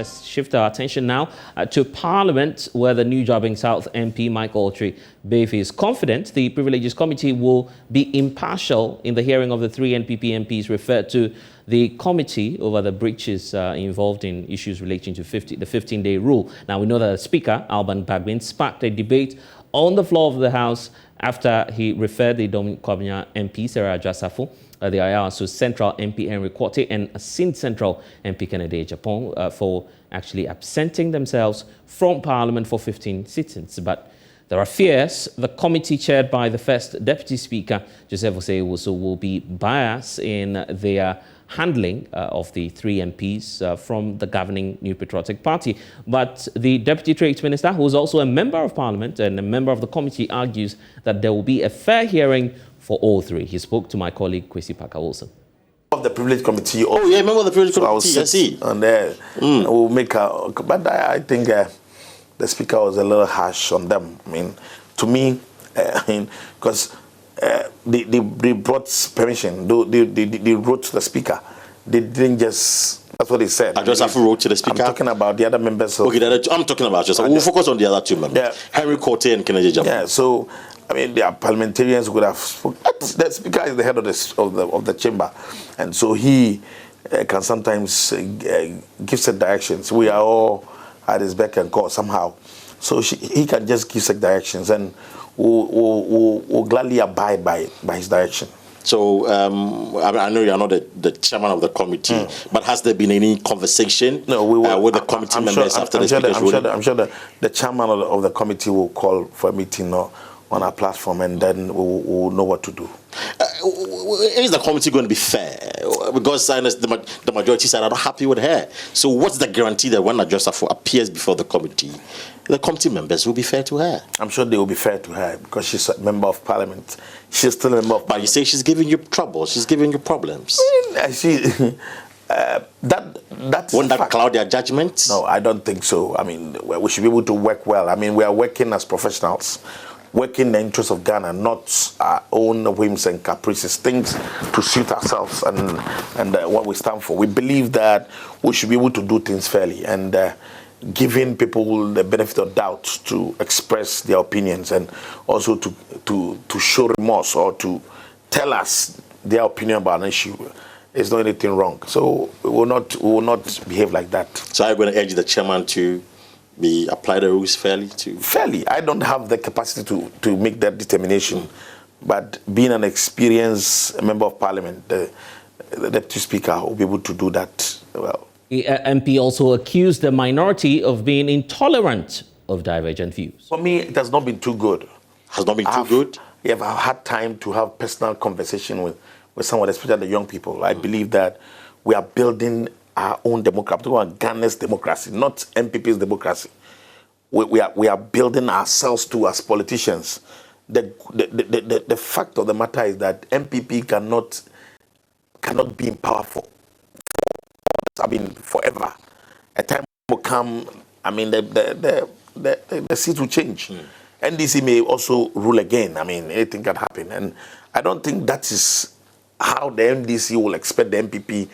Let's shift our attention now to Parliament, where the New Jobbing South MP, Michael Otri-Befi, is confident the Privileges Committee will be impartial in the hearing of the 3 NPP MPs referred to the committee over the breaches involved in issues relating to the 15-day rule. Now, we know that the Speaker, Alban Bagbin, sparked a debate on the floor of the House after he referred the Dominic Kwabena MP, Sarah Adjasafo, the Ayawaso Central MP Henry Quartey, and Sindh Central MP Kennedy Japan for actually absenting themselves from Parliament for 15 sittings. But there are fears the committee chaired by the first Deputy Speaker, Joseph Osei-Owusu, will be biased in their handling of the 3 MPs from the governing New Patriotic Party. But the Deputy Trade Minister, who is also a member of Parliament and a member of the committee, argues that there will be a fair hearing for all 3. He spoke to my colleague, Kwesi Parker-Wilson. Of the Privilege Committee. Oh, yeah, remember the Privilege Committee, I see. And we'll make but I think the Speaker was a little harsh on them. I mean, to me, because they brought permission. They wrote to the Speaker. They didn't just, that's what they said. Adjasafo wrote to the Speaker? I'm talking about the other members. Okay, I'm talking about Adjasafo. We'll focus on the other 2 members. Yeah. Henry Quartey and Kennedy Japan. Yeah, so, I mean, the parliamentarians would have spoken. The Speaker is the head of the chamber. And so he can sometimes give set directions. We are all at his beck and call somehow. So he can just give set directions, and we'll gladly abide by his direction. So, I know you are not the chairman of the committee, but has there been any conversation with the committee members after the Speaker's ruling? I'm sure the chairman of the committee will call for a meeting on our platform, and then we'll know what to do. Is the committee going to be fair? Because the majority side are not happy with her. So what's the guarantee that when Adjasafo appears before the committee members will be fair to her? I'm sure they will be fair to her because she's a member of Parliament. She's still a member of Parliament. But you say she's giving you trouble. She's giving you problems. I see. That's won't that cloud their judgment? No, I don't think so. I mean, we should be able to work well. I mean, we are working as professionals, working in the interests of Ghana, not our own whims and caprices, things to suit ourselves and what we stand for. We believe that we should be able to do things fairly and giving people the benefit of doubt to express their opinions and also to show remorse or to tell us their opinion about an issue. There's not anything wrong. So we will not behave like that. So are you going to urge the chairman to apply the rules fairly? Fairly. I don't have the capacity to make that determination. But being an experienced member of Parliament, the Deputy Speaker will be able to do that well. The MP also accused the minority of being intolerant of divergent views. For me, it has not been too good. Has not been too good? Yeah, I've had time to have personal conversation with someone, especially the young people. I believe that we are building our own democracy. I'm talking about Ghana's democracy, not MPP's democracy. We are building ourselves too as politicians. The fact of the matter is that MPP cannot be in power forever. A time will come. I mean, the seat will change. NDC may also rule again. I mean, anything can happen, and I don't think that is how the NDC will expect the MPP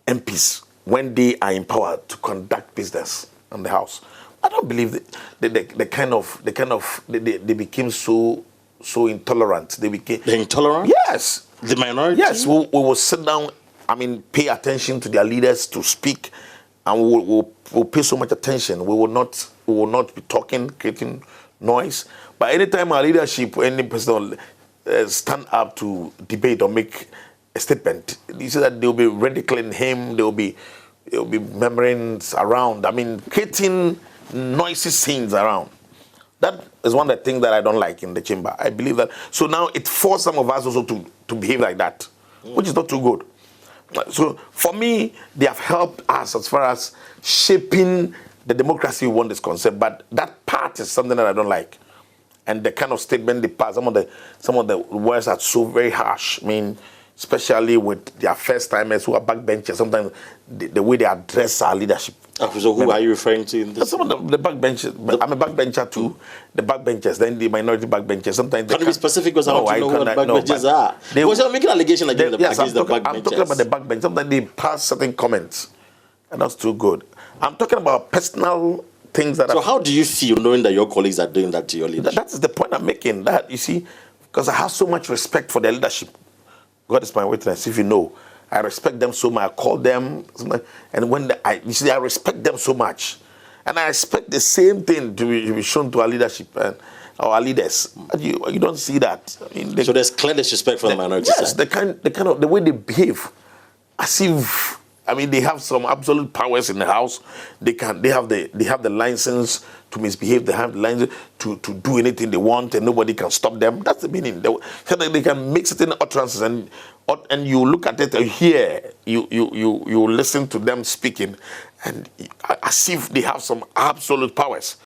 MPs when they are in power to conduct business in the House. I don't believe they became so intolerant. They're intolerant? Yes. The minority? Yes. We will sit down. I mean, pay attention to their leaders to speak, and we'll pay so much attention. We will not be talking, creating noise. But anytime our leadership, any person stand up to debate or make a statement, you see that they'll be ridiculing him. They'll be murmurings around. I mean, creating noisy scenes around. That is one of the things that I don't like in the chamber. I believe that. So now it forced some of us also to behave like that, which is not too good. So for me, they have helped us as far as shaping the democracy we want is concerned. But that part is something that I don't like. And the kind of statement they pass, some of the words are so very harsh. I mean, especially with their first timers who are backbenchers. Sometimes the way they address our leadership. So who are you referring to in this? Some of the backbenchers. I'm a backbencher too. The backbenchers, then the minority backbenchers. Sometimes can you be specific because I want to know what backbenchers are? Because you're making allegation against the backbenchers. I'm talking about the backbench. Sometimes they pass certain comments, and that's too good. I'm talking about personal things that So are. how do you feel knowing that your colleagues are doing that to your leadership? That is the point I'm making. That, you see, because I have so much respect for their leadership. God is my witness. If you know, I respect them so much. I call them, and when you see, I respect them so much, and I expect the same thing to be shown to our leadership and our leaders. You don't see that. I mean, So there's clear disrespect for the minority yes, side. the way they behave, as if, I mean, they have some absolute powers in the house. They have the license to misbehave. They have the license to do anything they want, and nobody can stop them. That's the meaning. They can make certain utterances, and you look at it and hear, you listen to them speaking, and as if they have some absolute powers.